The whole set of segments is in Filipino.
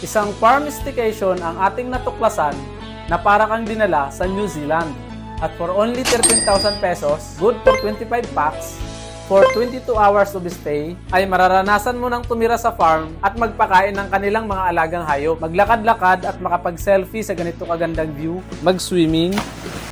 Isang farmistication ang ating natuklasan na para kang dinala sa New Zealand. At for only 13,000 pesos, good for 25 packs, for 22 hours of stay, ay mararanasan mo nang tumira sa farm at magpakain ng kanilang mga alagang hayop. Maglakad-lakad at makapag-selfie sa ganito kagandang view, mag-swimming,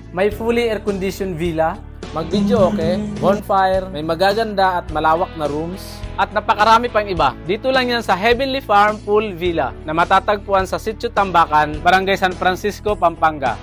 may fully air-conditioned villa, mag-video okay, bonfire, may magaganda at malawak na rooms, at napakarami pang iba. Dito lang yan sa Heavenly Farm Pool Villa na matatagpuan sa Sitio Tambakan, Barangay San Francisco, Pampanga.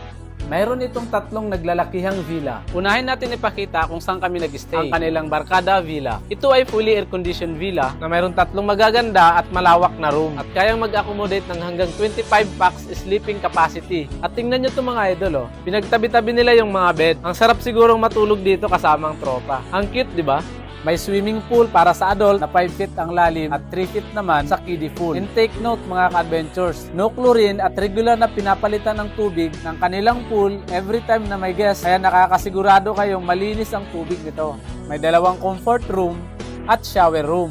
Mayroon itong tatlong naglalakihang villa. Unahin natin ipakita kung saan kami nag-stay. Ang kanilang Barkada Villa. Ito ay fully air-conditioned villa na mayroon tatlong magaganda at malawak na room at kayang mag-accommodate ng hanggang 25 packs sleeping capacity. At tingnan nyo itong mga idol, oh. Pinagtabi-tabi nila yung mga bed. Ang sarap sigurong matulog dito kasamang tropa. Ang cute, di ba? May swimming pool para sa adult na 5 feet ang lalim at 3 feet naman sa kiddie pool. And take note mga ka-adventures, no chlorine at regular na pinapalitan ng tubig ng kanilang pool every time na may guest. Kaya nakakasigurado kayong malinis ang tubig nito. May dalawang comfort room at shower room.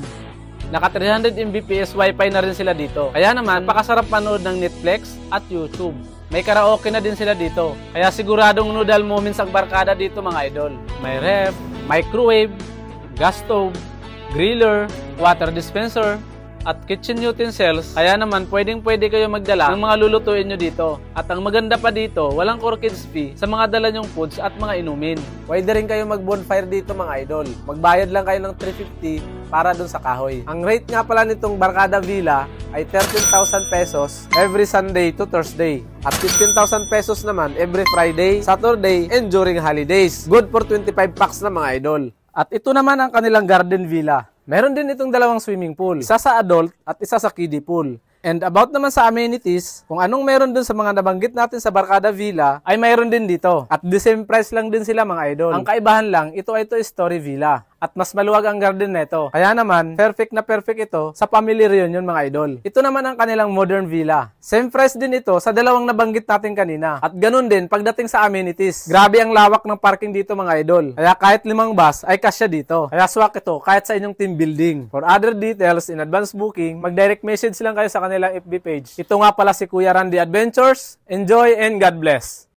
Naka 300 Mbps wifi na rin sila dito. Kaya naman, napakasarap manood ng Netflix at YouTube. May karaoke na din sila dito. Kaya siguradong noodle moments ang barkada dito mga idol. May ref, microwave, gas stove, griller, water dispenser, at kitchen utensils. Kaya naman pwedeng-pwede kayo magdala ng mga lulutuin nyo dito. At ang maganda pa dito, walang core kids fee sa mga dala nyong foods at mga inumin. Pwede rin kayo mag-bonfire dito mga idol. Magbayad lang kayo ng 350 para dun sa kahoy. Ang rate nga pala nitong Barkada Villa ay 13,000 pesos every Sunday to Thursday. At 15,000 pesos naman every Friday, Saturday, and during holidays. Good for 25 packs na mga idol. At ito naman ang kanilang garden villa. Meron din itong dalawang swimming pool. Isa sa adult at isa sa kiddie pool. And about naman sa amenities, kung anong meron dun sa mga nabanggit natin sa Barkada Villa, ay mayroon din dito. At the same price lang din sila mga idol. Ang kaibahan lang, ito ay story villa. At mas maluwag ang garden nito. Kaya naman, perfect na perfect ito sa family reunion mga idol. Ito naman ang kanilang modern villa. Same price din ito sa dalawang nabanggit natin kanina. At ganun din pagdating sa amenities. Grabe ang lawak ng parking dito mga idol. Kaya kahit 5 bus ay kasya dito. Kaya swak ito kahit sa inyong team building. For other details in advance booking, mag-direct message lang kayo sa kanilang FB page. Ito nga pala si Kuya Randy Adventures. Enjoy and God bless!